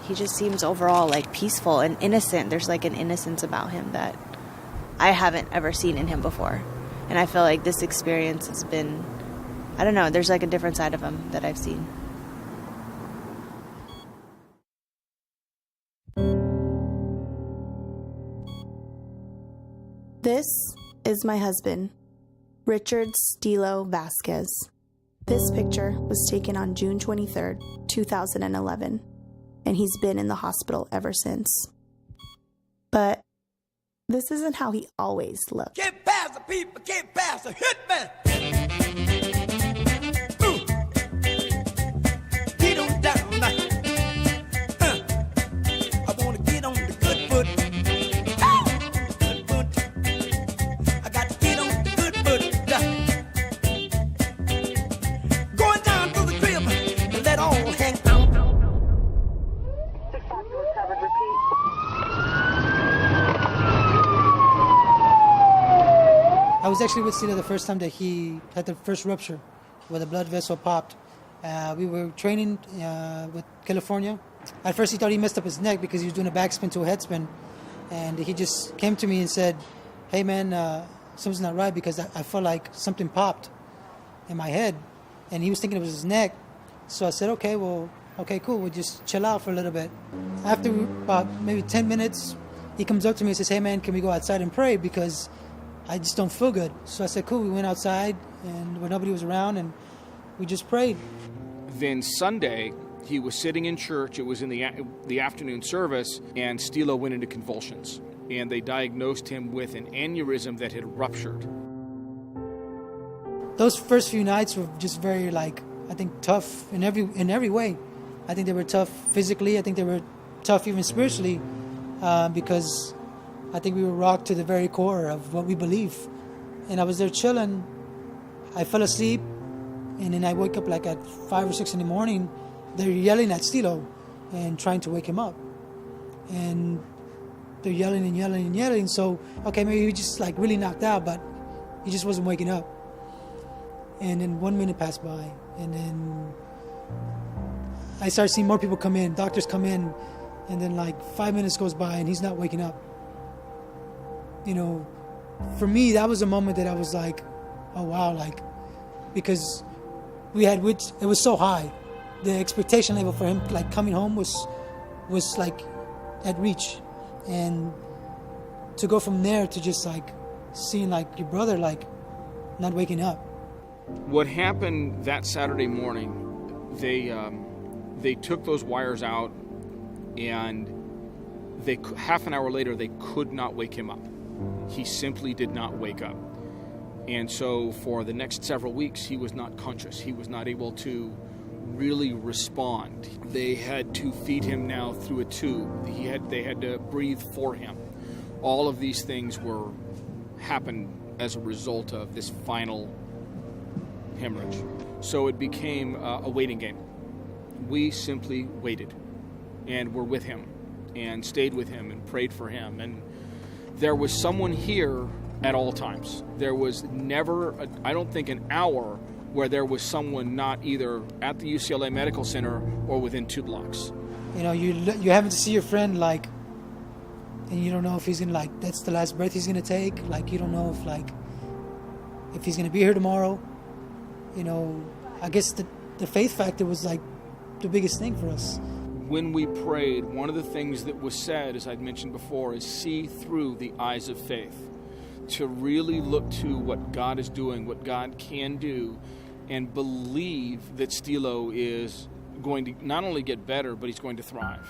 he just seems overall like peaceful and innocent. There's like an innocence about him that I haven't ever seen in him before. And I feel like this experience has been, I don't know, there's like a different side of him that I've seen. This is my husband, Richard Stilo Vasquez. This picture was taken on June 23rd, 2011, and he's been in the hospital ever since. But this isn't how he always looked. Get past the people, get past the hitman. Get on down now. I wanna get on the good foot. Good foot. I got to get on the good foot. Going down to the crib and let all hang out. 6-5, you recovered, repeat. I was actually with Stilo the first time that he had the first rupture where the blood vessel popped. We were training with California. At first he thought he messed up his neck because he was doing a backspin to a headspin. And he just came to me and said, hey man, something's not right because I felt like something popped in my head. And he was thinking it was his neck. So I said, okay, cool, we'll just chill out for a little bit. After about maybe 10 minutes, he comes up to me and says, hey man, can we go outside and pray because I just don't feel good. So I said, cool. We went outside and when nobody was around and we just prayed. Then Sunday, he was sitting in church. It was in the afternoon service, and Stilo went into convulsions. And they diagnosed him with an aneurysm that had ruptured. Those first few nights were just very, I think, tough in every way. I think they were tough physically. I think they were tough even spiritually because I think we were rocked to the very core of what we believe. And I was there chilling. I fell asleep, and then I woke up at 5 or 6 in the morning. They're yelling at Stilo and trying to wake him up. And they're yelling and yelling and yelling. So, okay, maybe he just really knocked out, but he just wasn't waking up. And then 1 minute passed by, and then I started seeing more people come in, doctors come in, and then 5 minutes goes by and he's not waking up. You know, for me, that was a moment that I was like, oh wow, because it was so high. The expectation level for him, coming home was at reach. And to go from there to just seeing your brother not waking up. What happened that Saturday morning, they took those wires out, and half an hour later they could not wake him up. He simply did not wake up. And so for the next several weeks, he was not conscious. He was not able to really respond. They had to feed him now through a tube. They had to breathe for him. All of these things happened as a result of this final hemorrhage. So it became a waiting game. We simply waited and were with him and stayed with him and prayed for him. And there was someone here at all times. There was never, I don't think, an hour where there was someone not either at the UCLA Medical Center or within 2 blocks. You know, you're having to see your friend and you don't know if he's gonna that's the last breath he's gonna take. You don't know if he's gonna be here tomorrow. You know, I guess the faith factor was the biggest thing for us. When we prayed, one of the things that was said, as I'd mentioned before, is see through the eyes of faith. To really look to what God is doing, what God can do, and believe that Stilo is going to not only get better, but he's going to thrive.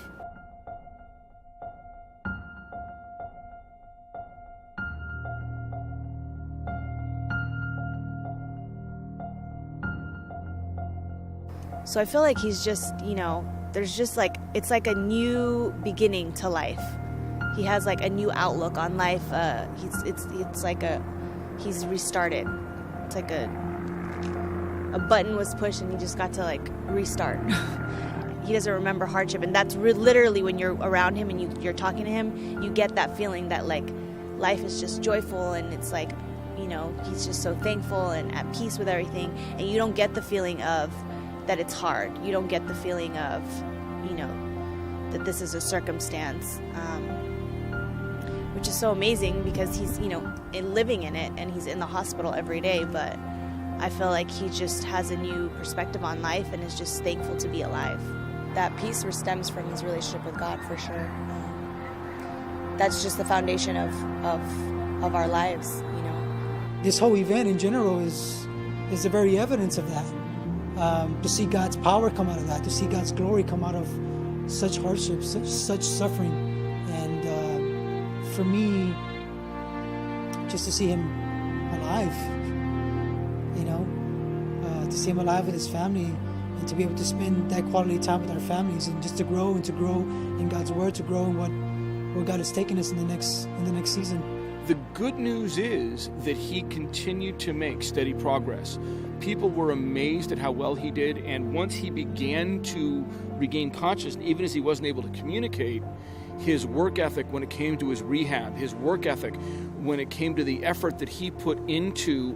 So I feel like he's just, there's just it's like a new beginning to life. He has a new outlook on life. He's restarted. It's like a button was pushed and he just got to restart. He doesn't remember hardship, and that's literally when you're around him and you're talking to him, you get that feeling that life is just joyful, and it's he's just so thankful and at peace with everything, and you don't get the feeling of that it's hard. You don't get the feeling of that this is a circumstance, which is so amazing because he's, living in it and he's in the hospital every day. But I feel like he just has a new perspective on life and is just thankful to be alive. That peace stems from his relationship with God, for sure. That's just the foundation of our lives, This whole event in general is the very evidence of that. To see God's power come out of that, to see God's glory come out of such hardship, such suffering. And for me, just to see him alive, to see him alive with his family, and to be able to spend that quality time with our families, and just to grow in God's word, to grow in what God has taken us in the next season. The good news is that he continued to make steady progress. People were amazed at how well he did, and once he began to regain consciousness, even as he wasn't able to communicate, his work ethic when it came to his rehab, his work ethic when it came to the effort that he put into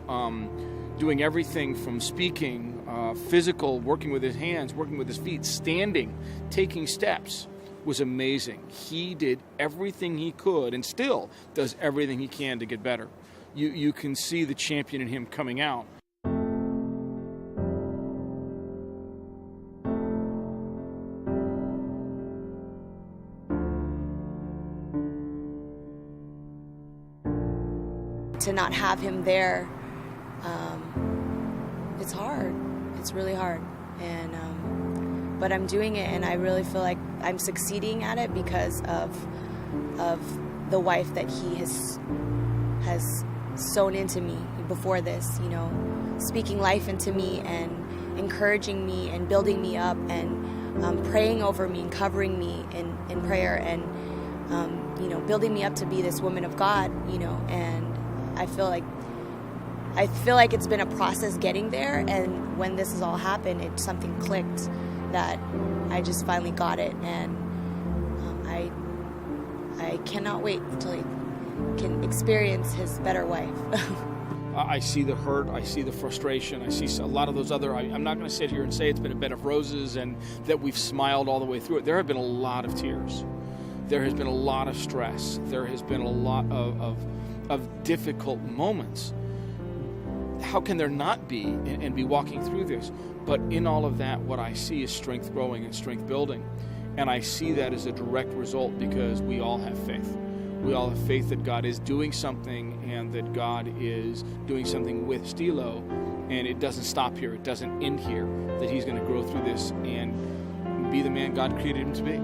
doing everything from speaking, physical, working with his hands, working with his feet, standing, taking steps, was amazing. He did everything he could and still does everything he can to get better. You can see the champion in him coming out. To not have him there, it's hard. It's really hard. But I'm doing it, and I really feel like I'm succeeding at it because of the wife that he has sown into me before this, speaking life into me and encouraging me and building me up and praying over me and covering me in prayer and building me up to be this woman of God, and I feel like it's been a process getting there, and when this has all happened, something clicked that I just finally got it, and I cannot wait until he can experience his better wife. I see the hurt, I see the frustration, I see a lot of those other, I'm not going to sit here and say it's been a bed of roses and that we've smiled all the way through it. There have been a lot of tears. There has been a lot of stress. There has been a lot of difficult moments. How can there not be and be walking through this? But in all of that, what I see is strength growing and strength building. And I see that as a direct result because we all have faith. We all have faith that God is doing something and that God is doing something with Stilo. And it doesn't stop here. It doesn't end here. That he's going to grow through this and be the man God created him to be.